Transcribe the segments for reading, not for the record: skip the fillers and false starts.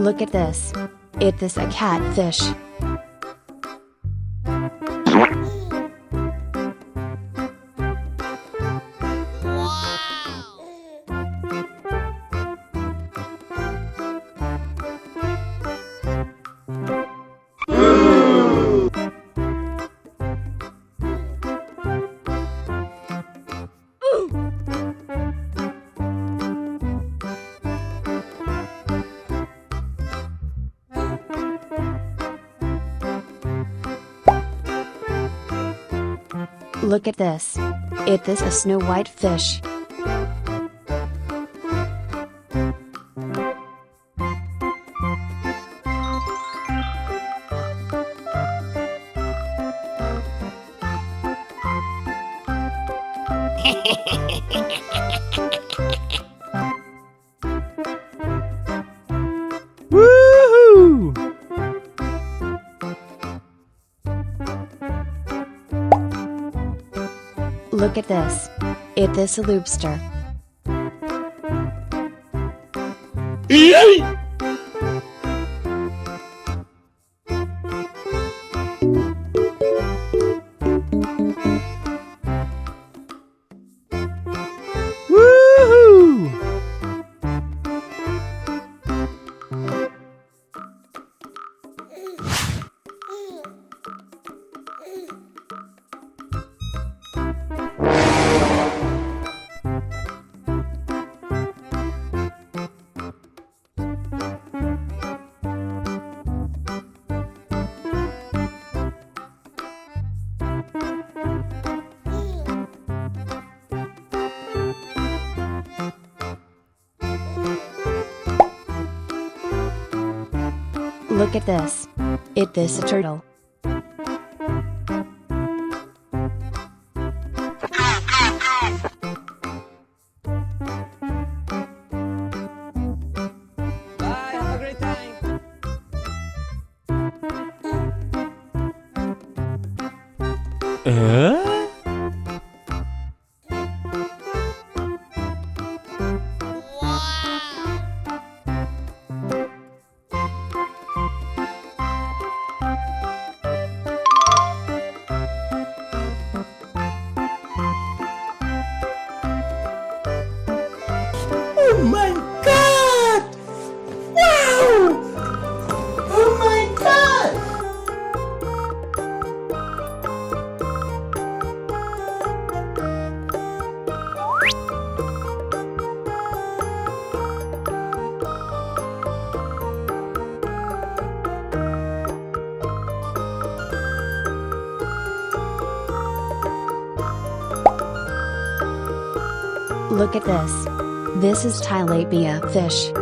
Look at this. It is a catfish. Look at this. It is a snow white fish. Woohoo! Look at this. It is a lobster. Woohoo! Look at this. It is a turtle. Bye, have a great time. Oh my god! Wow! Oh my god! Look at this. This is tilapia fish.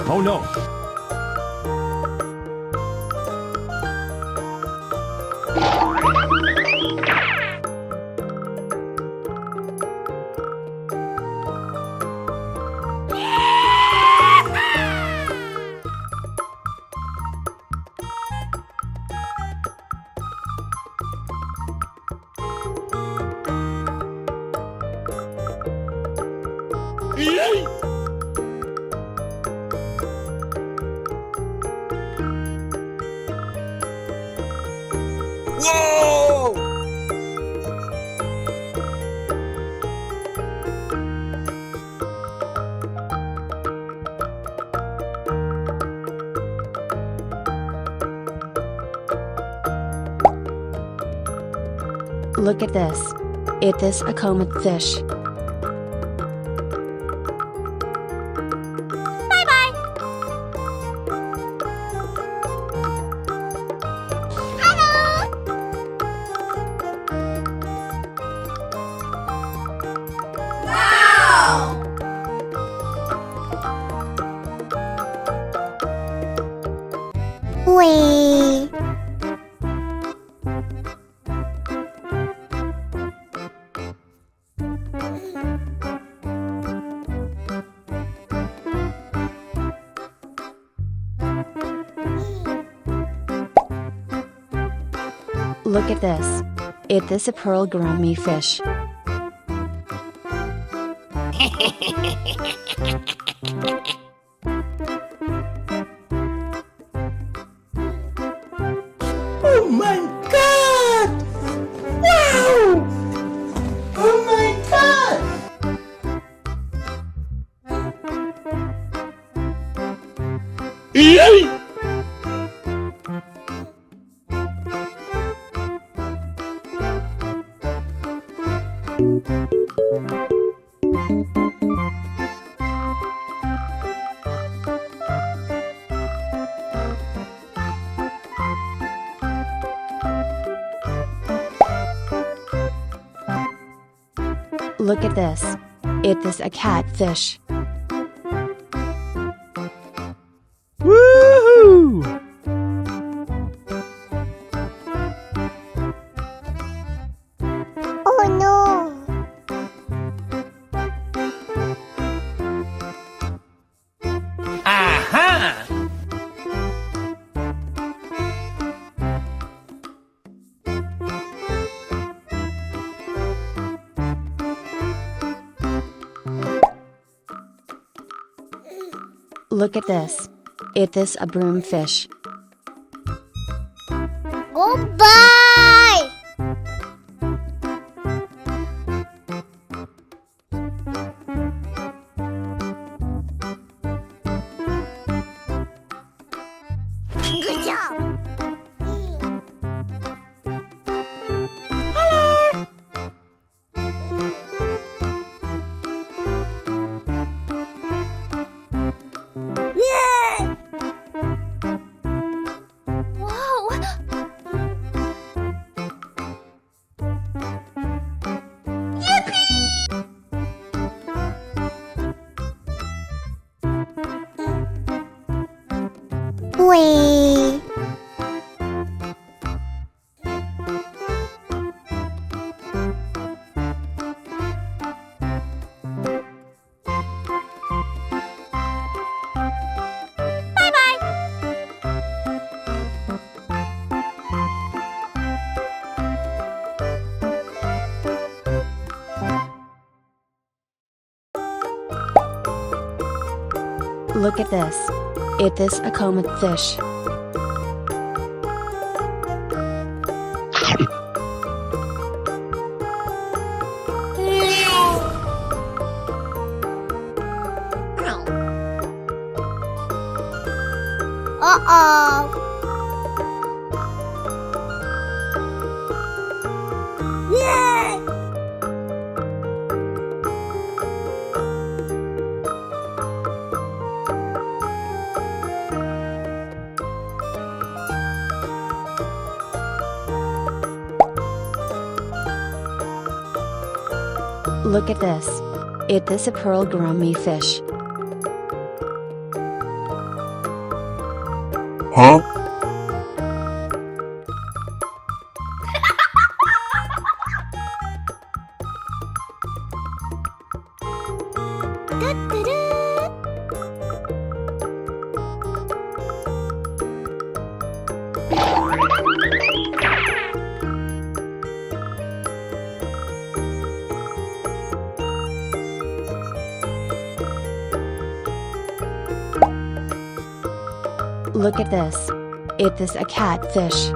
Oh no! Whoa! Look at this. It is a comet fish. Wee. Look at this. It is a pearl gourami fish. Oh my god! Wow! Oh my god! Look at this. It is a catfish. Woohoo! Oh no! Aha! Look at this. It is a broomfish. Goodbye! Good job! Yeah! Wow! Wait. Look at this. It is a comet fish. Uh-oh. Yeah! Look at this. It is a pearl gourami fish. Huh? Look at this. It is a catfish.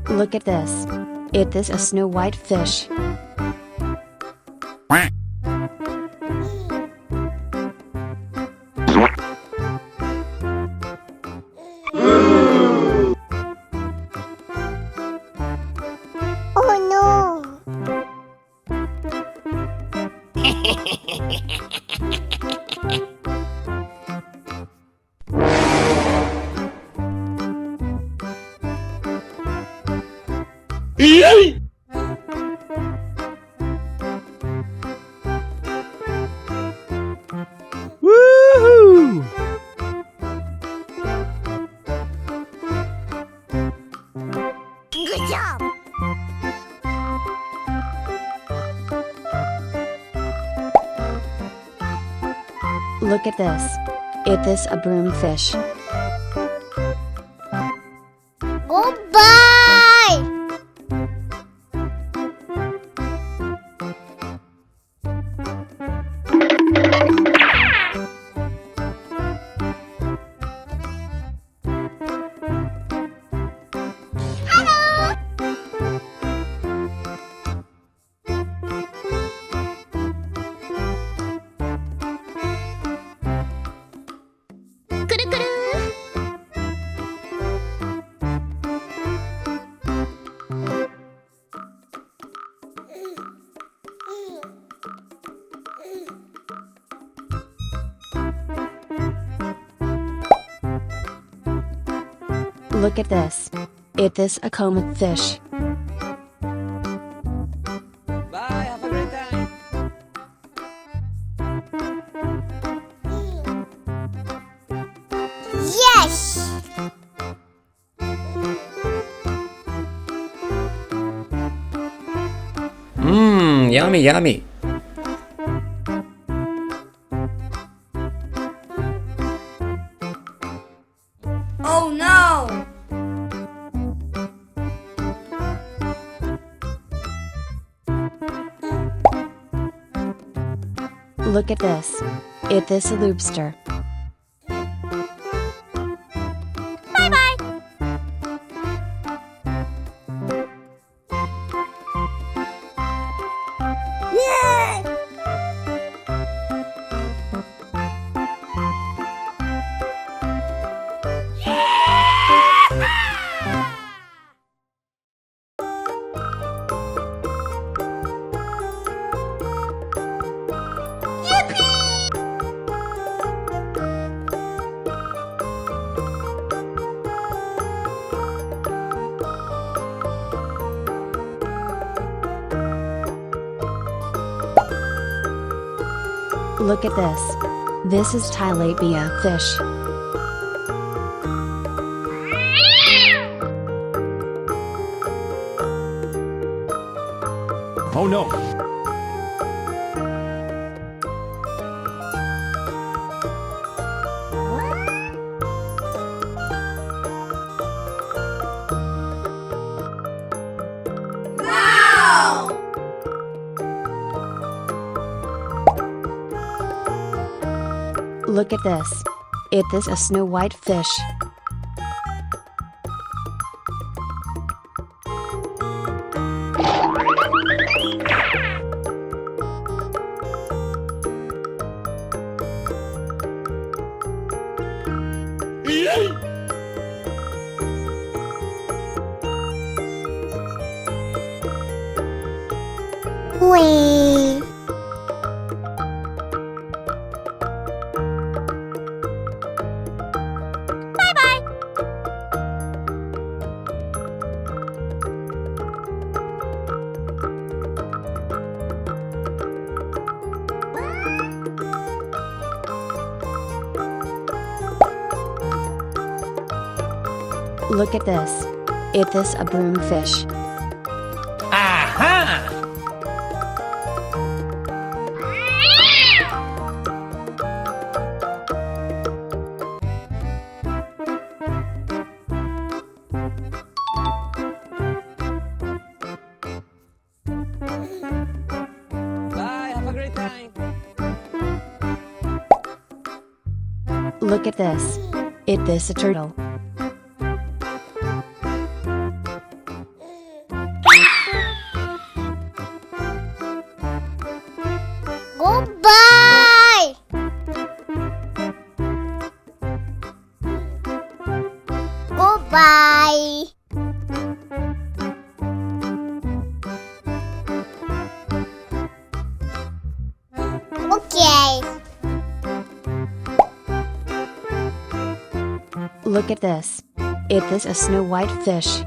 Look at this. It is a snow white fish. Oh no! Woohoo! Good job. Look at this. It is a broomfish. Goodbye. Look at this. It is a comet fish. Bye, have a great time. Yes. Mmm, yummy, yummy. Oh no. Look at this. It is a lobster. Bye bye. Yay. Look at this. This is tilapia fish. Oh no! Look at this. It is a snow white fish. Wait. Bye bye. Look at this. It is a broomfish. Aha! Bye, have a great time. Look at this. It is a turtle. Goodbye. Goodbye. Okay. Look at this. It is a snow white fish.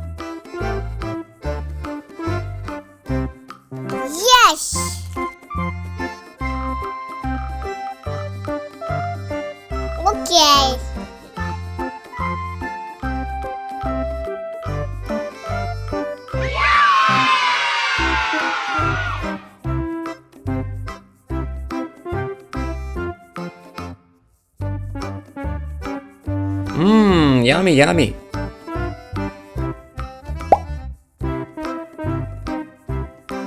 yummy, yummy.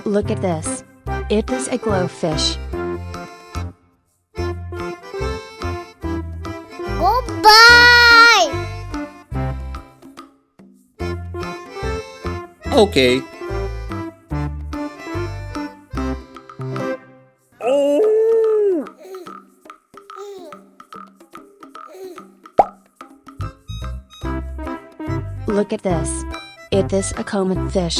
Look at this. It is a glowfish. Goodbye. Okay. Look at this. It is a common fish.